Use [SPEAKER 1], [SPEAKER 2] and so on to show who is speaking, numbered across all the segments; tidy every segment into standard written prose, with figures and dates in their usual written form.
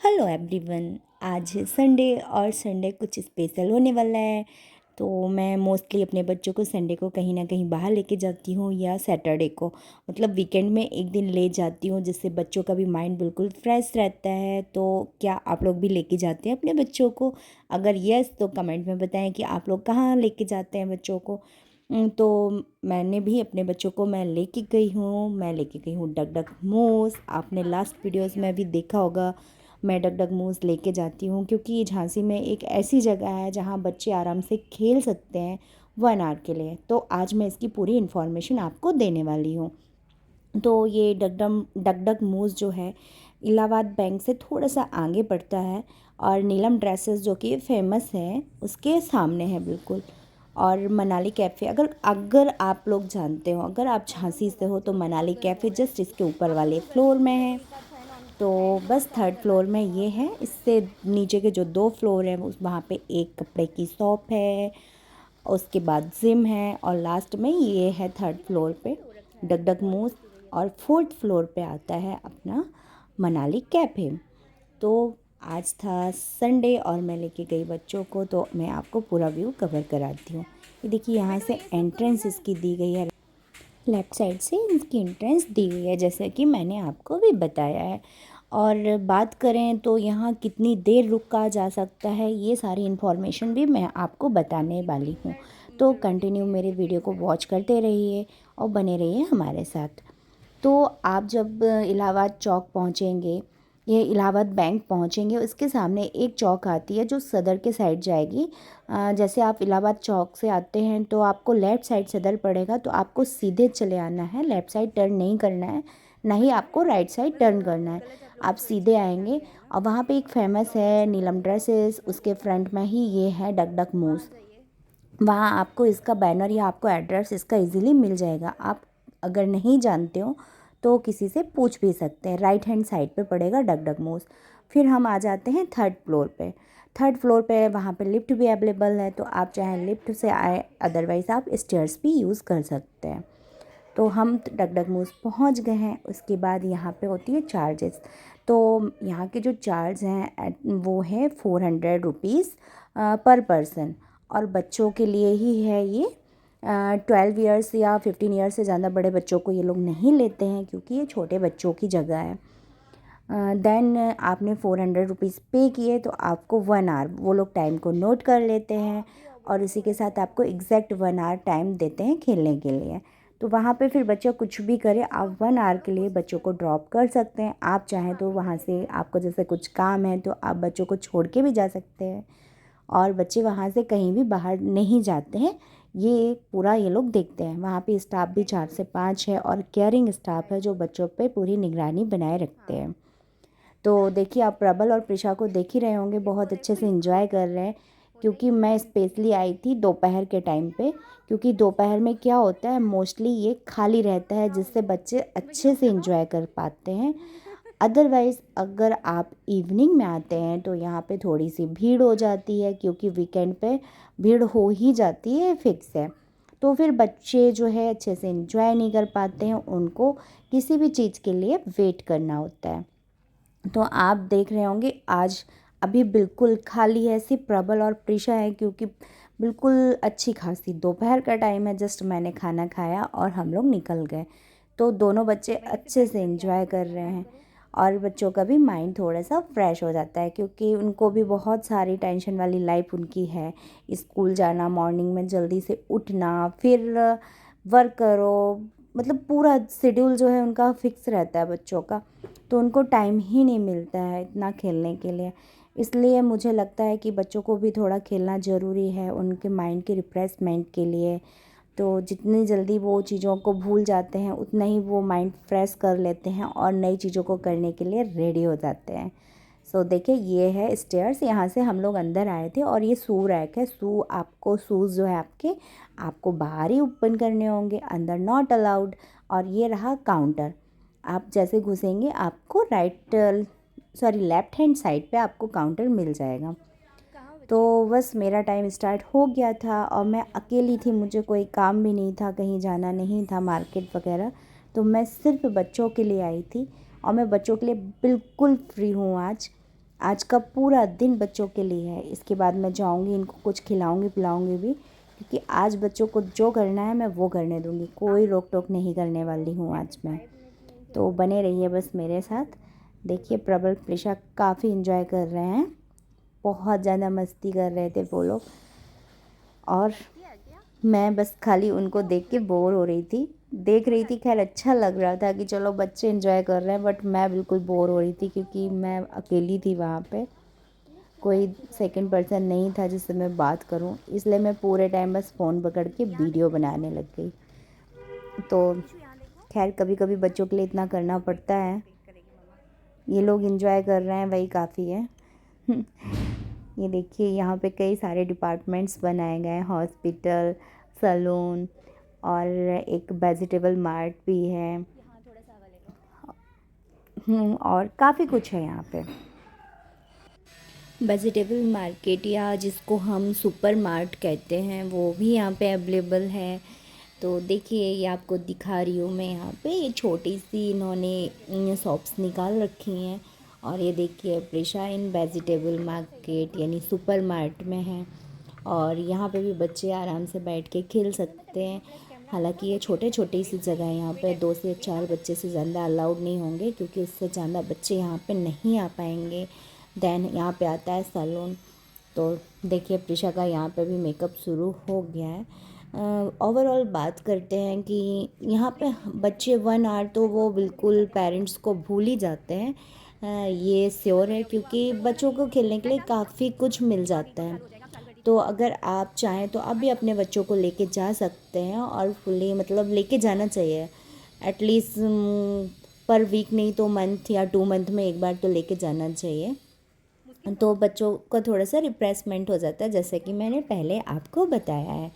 [SPEAKER 1] Hello everyone. आज है Sunday और संडे कुछ स्पेशल होने वाला है। तो मैं मोस्टली अपने बच्चों को संडे को कहीं ना कहीं बाहर लेके जाती हूँ या सैटरडे को, मतलब वीकेंड में एक दिन ले जाती हूँ, जिससे बच्चों का भी माइंड बिल्कुल फ्रेश रहता है। तो क्या आप लोग भी लेके जाते हैं अपने बच्चों को? अगर यस तो कमेंट में बताएं कि आप लोग कहाँ लेके जाते हैं बच्चों को। तो मैंने भी अपने बच्चों को मैं लेके गई हूँ डगडग मूस। आपने लास्ट वीडियोस में भी देखा होगा, मैं डगडग मूस लेके जाती हूँ क्योंकि झांसी में एक ऐसी जगह है जहाँ बच्चे आराम से खेल सकते हैं 1 आवर के लिए। तो आज मैं इसकी पूरी इन्फॉर्मेशन आपको देने वाली हूँ। तो ये डगडग मूस जो है इलाहाबाद बैंक से थोड़ा सा आगे पड़ता है, और नीलम ड्रेसेस जो कि फेमस है उसके सामने है बिल्कुल। और मनाली कैफ़े, अगर अगर आप लोग जानते हो, अगर आप झांसी से हो तो मनाली कैफ़े जस्ट इसके ऊपर वाले फ्लोर में है। तो बस थर्ड फ्लोर में ये है। इससे नीचे के जो 2 फ्लोर हैं उस वहाँ पे एक कपड़े की शॉप है, उसके बाद जिम है, और लास्ट में ये है थर्ड फ्लोर पे डगडग मूस। और फोर्थ फ्लोर पे आता है अपना मनाली कैफ़े। तो आज था संडे और मैं लेके गई बच्चों को, तो मैं आपको पूरा व्यू कवर कराती हूँ। ये देखिए, यहाँ से एंट्रेंस इसकी दी गई है, लेफ़्ट साइड से इसकी एंट्रेंस दी हुई है, जैसे कि मैंने आपको भी बताया है। और बात करें तो यहाँ कितनी देर रुका जा सकता है, ये सारी इन्फॉर्मेशन भी मैं आपको बताने वाली हूँ। तो कंटिन्यू मेरे वीडियो को वॉच करते रहिए और बने रहिए हमारे साथ। तो आप जब इलाहाबाद चौक पहुँचेंगे, ये इलाहाबाद बैंक पहुँचेंगे, उसके सामने एक चौक आती है जो सदर के साइड जाएगी। जैसे आप इलाहाबाद चौक से आते हैं तो आपको लेफ़्ट साइड सदर पड़ेगा, तो आपको सीधे चले आना है, लेफ़्ट साइड टर्न नहीं करना है, ना ही आपको राइट साइड टर्न करना है। आप सीधे आएंगे और वहाँ पे एक फ़ेमस है नीलम ड्रेसेस, उसके फ्रंट में ही ये है डगडग मूस। वहाँ आपको इसका बैनर या आपको एड्रेस इसका इजीली मिल जाएगा। आप अगर नहीं जानते हो तो किसी से पूछ भी सकते हैं। राइट हैंड साइड पे पड़ेगा डगडग मूस। फिर हम आ जाते हैं थर्ड फ्लोर पे। थर्ड फ्लोर पे वहाँ पे लिफ्ट भी अवेलेबल है, तो आप चाहे लिफ्ट से आए, अदरवाइज़ आप स्टेयर्स भी यूज़ कर सकते हैं। तो हम डगडग मूस पहुँच गए हैं। उसके बाद यहाँ पे होती है चार्जेस। तो यहाँ के जो चार्ज हैं वो है 400 रुपीज़ पर पर्सन, और बच्चों के लिए ही है ये। 12 ईयर्स या 15 ईयर्स से ज़्यादा बड़े बच्चों को ये लोग नहीं लेते हैं, क्योंकि ये छोटे बच्चों की जगह है। देन आपने 400 रुपीज़ पे किए तो आपको 1 आवर वो लोग टाइम को नोट कर लेते हैं, और इसी के साथ आपको एग्जैक्ट 1 आवर टाइम देते हैं खेलने के लिए। तो वहाँ पे फिर बच्चा कुछ भी करे, आप 1 आवर के लिए बच्चों को ड्रॉप कर सकते हैं। आप चाहें तो वहाँ से, आपको जैसे कुछ काम है तो आप बच्चों को छोड़ के भी जा सकते हैं, और बच्चे वहाँ से कहीं भी बाहर नहीं जाते हैं। ये पूरा ये लोग देखते हैं। वहाँ पे स्टाफ भी 4 से 5 है, और केयरिंग स्टाफ है जो बच्चों पे पूरी निगरानी बनाए रखते हैं। तो देखिए, आप प्रबल और प्रिशा को देख ही रहे होंगे, बहुत अच्छे से एंजॉय कर रहे हैं। क्योंकि मैं स्पेशली आई थी दोपहर के टाइम पे, क्योंकि दोपहर में क्या होता है, मोस्टली ये खाली रहता है, जिससे बच्चे अच्छे से एंजॉय कर पाते हैं। अदरवाइज़ अगर आप इवनिंग में आते हैं तो यहाँ पे थोड़ी सी भीड़ हो जाती है, क्योंकि वीकेंड पे भीड़ हो ही जाती है, फिक्स है। तो फिर बच्चे जो है अच्छे से एंजॉय नहीं कर पाते हैं, उनको किसी भी चीज़ के लिए वेट करना होता है। तो आप देख रहे होंगे आज अभी बिल्कुल खाली है, सिर्फ प्रबल और प्रिशा है, क्योंकि बिल्कुल अच्छी खासी दोपहर का टाइम है, जस्ट मैंने खाना खाया और हम लोग निकल गए। तो दोनों बच्चे अच्छे से एंजॉय कर रहे हैं, और बच्चों का भी माइंड थोड़ा सा फ्रेश हो जाता है, क्योंकि उनको भी बहुत सारी टेंशन वाली लाइफ उनकी है। स्कूल जाना, मॉर्निंग में जल्दी से उठना, फिर वर्क करो, मतलब पूरा शेड्यूल जो है उनका फिक्स रहता है बच्चों का। तो उनको टाइम ही नहीं मिलता है इतना खेलने के लिए। इसलिए मुझे लगता है कि बच्चों को भी थोड़ा खेलना ज़रूरी है उनके माइंड के रिफ्रेशमेंट के लिए। तो जितनी जल्दी वो चीज़ों को भूल जाते हैं, उतना ही वो माइंड फ्रेश कर लेते हैं और नई चीज़ों को करने के लिए रेडी हो जाते हैं। सो देखिए, ये है स्टेयर्स, यहाँ से हम लोग अंदर आए थे, और ये शू रैक है। आपको शूज़ जो है आपको बाहर ही ओपन करने होंगे, अंदर नॉट अलाउड। और ये रहा काउंटर। आप जैसे घुसेंगे आपको लेफ़्ट हैंड साइड पे आपको काउंटर मिल जाएगा। तो बस मेरा टाइम स्टार्ट हो गया था, और मैं अकेली थी, मुझे कोई काम भी नहीं था, कहीं जाना नहीं था मार्केट वगैरह। तो मैं सिर्फ बच्चों के लिए आई थी, और मैं बच्चों के लिए बिल्कुल फ्री हूँ आज। आज का पूरा दिन बच्चों के लिए है। इसके बाद मैं जाऊंगी, इनको कुछ खिलाऊंगी पिलाऊंगी भी, क्योंकि आज बच्चों को जो करना है मैं वो करने दूंगी, कोई रोक टोक नहीं करने वाली हूँ आज मैं। तो बने रहिए बस मेरे साथ। देखिए प्रबल प्रिशा काफ़ी इन्जॉय कर रहे हैं, बहुत ज़्यादा मस्ती कर रहे थे वो लोग, और मैं बस खाली उनको देख के बोर हो रही थी। देख रही थी, खैर अच्छा लग रहा था कि चलो बच्चे एंजॉय कर रहे हैं, बट मैं बिल्कुल बोर हो रही थी क्योंकि मैं अकेली थी वहाँ पे, कोई सेकंड पर्सन नहीं था जिससे मैं बात करूं, इसलिए मैं पूरे टाइम बस फ़ोन पकड़ के वीडियो बनाने लग गई। तो खैर कभी कभी बच्चों के लिए इतना करना पड़ता है। ये लोग एंजॉय कर रहे हैं वही काफ़ी है। ये देखिए यहाँ पे कई सारे डिपार्टमेंट्स बनाए गए हैं, हॉस्पिटल, सैलून और एक वेजिटेबल मार्ट भी है। और काफ़ी कुछ है यहाँ पे। वेजिटेबल मार्केट या जिसको हम सुपर मार्ट कहते हैं वो भी यहाँ पे अवेलेबल है। तो देखिए ये आपको दिखा रही हूँ मैं, यहाँ पे ये छोटी सी इन्होंने शॉप्स निकाल रखी हैं। और ये देखिए प्रिशा इन वेजिटेबल मार्केट यानी सुपर मार्ट में है, और यहाँ पे भी बच्चे आराम से बैठ के खेल सकते हैं। हालांकि ये छोटे छोटी सी जगह है, यहाँ पे 2 से 4 बच्चे से ज़्यादा अलाउड नहीं होंगे, क्योंकि उससे ज़्यादा बच्चे यहाँ पे नहीं आ पाएंगे। देन यहाँ पे आता है सैलून। तो देखिए प्रिशा का यहाँ पे भी मेकअप शुरू हो गया है। ओवरऑल बात करते हैं कि यहाँ पे बच्चे 1 आवर तो वो बिल्कुल पेरेंट्स को भूल ही जाते हैं। ये श्योर है, क्योंकि बच्चों को खेलने के लिए काफ़ी कुछ मिल जाता है। तो अगर आप चाहें तो आप भी अपने बच्चों को लेके जा सकते हैं, और फुल्ली मतलब लेके जाना चाहिए एटलीस्ट पर वीक नहीं तो मंथ या 2 मंथ में एक बार तो लेके जाना चाहिए। तो बच्चों का थोड़ा सा रिफ्रेशमेंट हो जाता है, जैसे कि मैंने पहले आपको बताया है।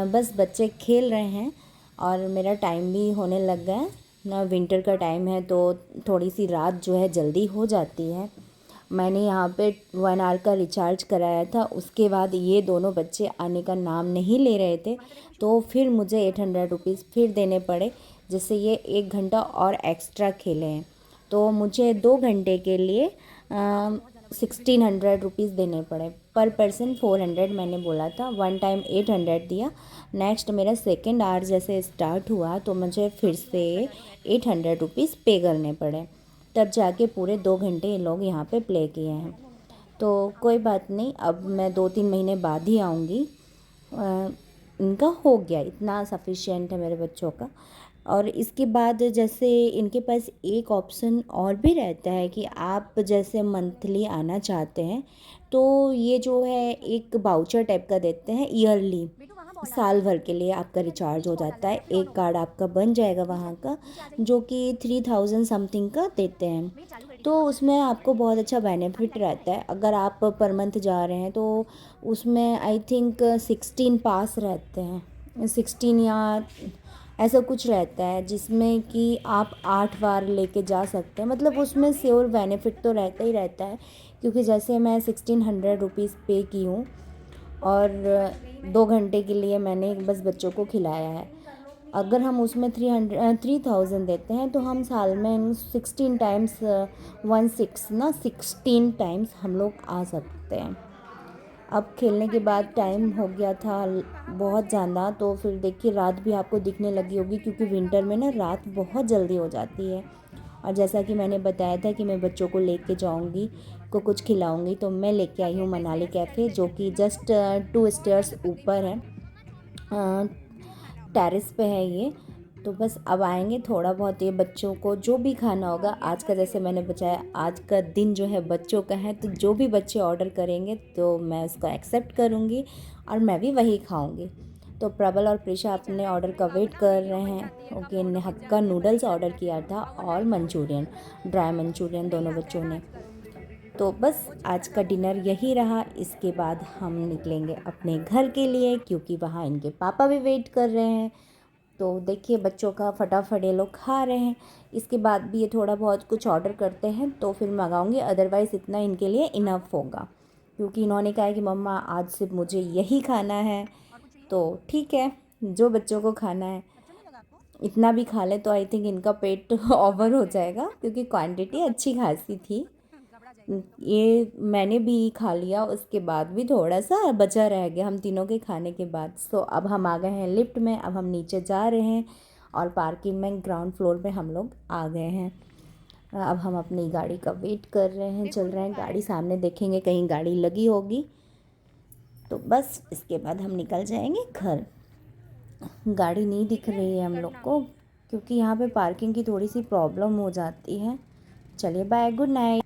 [SPEAKER 1] बस बच्चे खेल रहे हैं और मेरा टाइम भी होने लग गया है ना। विंटर का टाइम है तो थोड़ी सी रात जो है जल्दी हो जाती है। मैंने यहाँ पे 1 आवर का रिचार्ज कराया था, उसके बाद ये दोनों बच्चे आने का नाम नहीं ले रहे थे, तो फिर मुझे 800 रुपीज़ फिर देने पड़े, जिससे ये 1 घंटा और एक्स्ट्रा खेले हैं। तो मुझे 2 घंटे के लिए 1600 रुपीज़ देने पड़े। पर पर्सन 400 मैंने बोला था, 1 टाइम 800 दिया। नेक्स्ट मेरा सेकेंड आवर जैसे स्टार्ट हुआ तो मुझे फिर से 800 रुपीज़ पे करने पड़े, तब जाके पूरे 2 घंटे ये लोग यहाँ पे प्ले किए हैं। तो कोई बात नहीं, अब मैं 2-3 महीने बाद ही आऊँगी। इनका हो गया, इतना सफिशिएंट है मेरे बच्चों का। और इसके बाद जैसे इनके पास एक ऑप्शन और भी रहता है कि आप जैसे मंथली आना चाहते हैं तो ये जो है एक बाउचर टाइप का देते हैं ईयरली, साल भर के लिए आपका रिचार्ज हो जाता है। एक कार्ड आपका बन जाएगा वहाँ का, जो कि 3000 समथिंग का देते हैं। तो उसमें आपको बहुत अच्छा बेनिफिट रहता है। अगर आप पर मंथ जा रहे हैं तो उसमें आई थिंक 16 पास रहते हैं, 16 या ऐसा कुछ रहता है, जिसमें कि आप 8 बार लेके जा सकते हैं। मतलब उसमें श्योर बेनिफिट तो रहता ही रहता है, क्योंकि जैसे मैं 1600 रुपीज़ पे की हूँ और 2 घंटे के लिए मैंने बस बच्चों को खिलाया है। अगर हम उसमें 3000 देते हैं तो हम साल में 16 टाइम्स 16 टाइम्स हम लोग आ सकते हैं। अब खेलने के बाद टाइम हो गया था बहुत ज़्यादा, तो फिर देखिए रात भी आपको दिखने लगी होगी, क्योंकि विंटर में ना रात बहुत जल्दी हो जाती है। और जैसा कि मैंने बताया था कि मैं बच्चों को लेके जाऊंगी, को कुछ खिलाऊंगी, तो मैं लेके आई हूँ मनाली कैफ़े, जो कि जस्ट 2 स्टेयर्स ऊपर है, टेरेस पे है ये। तो बस अब आएंगे, थोड़ा बहुत ये बच्चों को जो भी खाना होगा आज का, जैसे मैंने बताया आज का दिन जो है बच्चों का है, तो जो भी बच्चे ऑर्डर करेंगे तो मैं उसको एक्सेप्ट करूँगी और मैं भी वही खाऊँगी। तो प्रबल और प्रिशा अपने ऑर्डर का वेट कर रहे हैं। ओके, ने हक्का नूडल्स ऑर्डर किया था और मंचूरियन, ड्राई मंचूरियन दोनों बच्चों ने। तो बस आज का डिनर यही रहा। इसके बाद हम निकलेंगे अपने घर के लिए, क्योंकि वहाँ इनके पापा भी वेट कर रहे हैं। तो देखिए बच्चों का फटाफट ये लोग खा रहे हैं। इसके बाद भी ये थोड़ा बहुत कुछ ऑर्डर करते हैं तो फिर मंगाऊंगी, अदरवाइज़ इतना इनके लिए इनफ होगा, क्योंकि इन्होंने कहा है कि मम्मा आज सिर्फ मुझे यही खाना है। तो ठीक है, जो बच्चों को खाना है इतना भी खा ले तो आई थिंक इनका पेट ओवर हो जाएगा, क्योंकि क्वांटिटी अच्छी खासी थी। ये मैंने भी खा लिया, उसके बाद भी थोड़ा सा बचा रह गया हम तीनों के खाने के बाद। सो अब हम आ गए हैं लिफ्ट में, अब हम नीचे जा रहे हैं और पार्किंग में ग्राउंड फ्लोर पे हम लोग आ गए हैं। अब हम अपनी गाड़ी का वेट कर रहे हैं, चल रहे हैं, गाड़ी सामने देखेंगे कहीं गाड़ी लगी होगी तो बस इसके बाद हम निकल जाएंगे घर। गाड़ी नहीं दिख रही है हम लोग को क्योंकि यहाँ पे पार्किंग की थोड़ी सी प्रॉब्लम हो जाती है। चलिए बाय, गुड नाइट।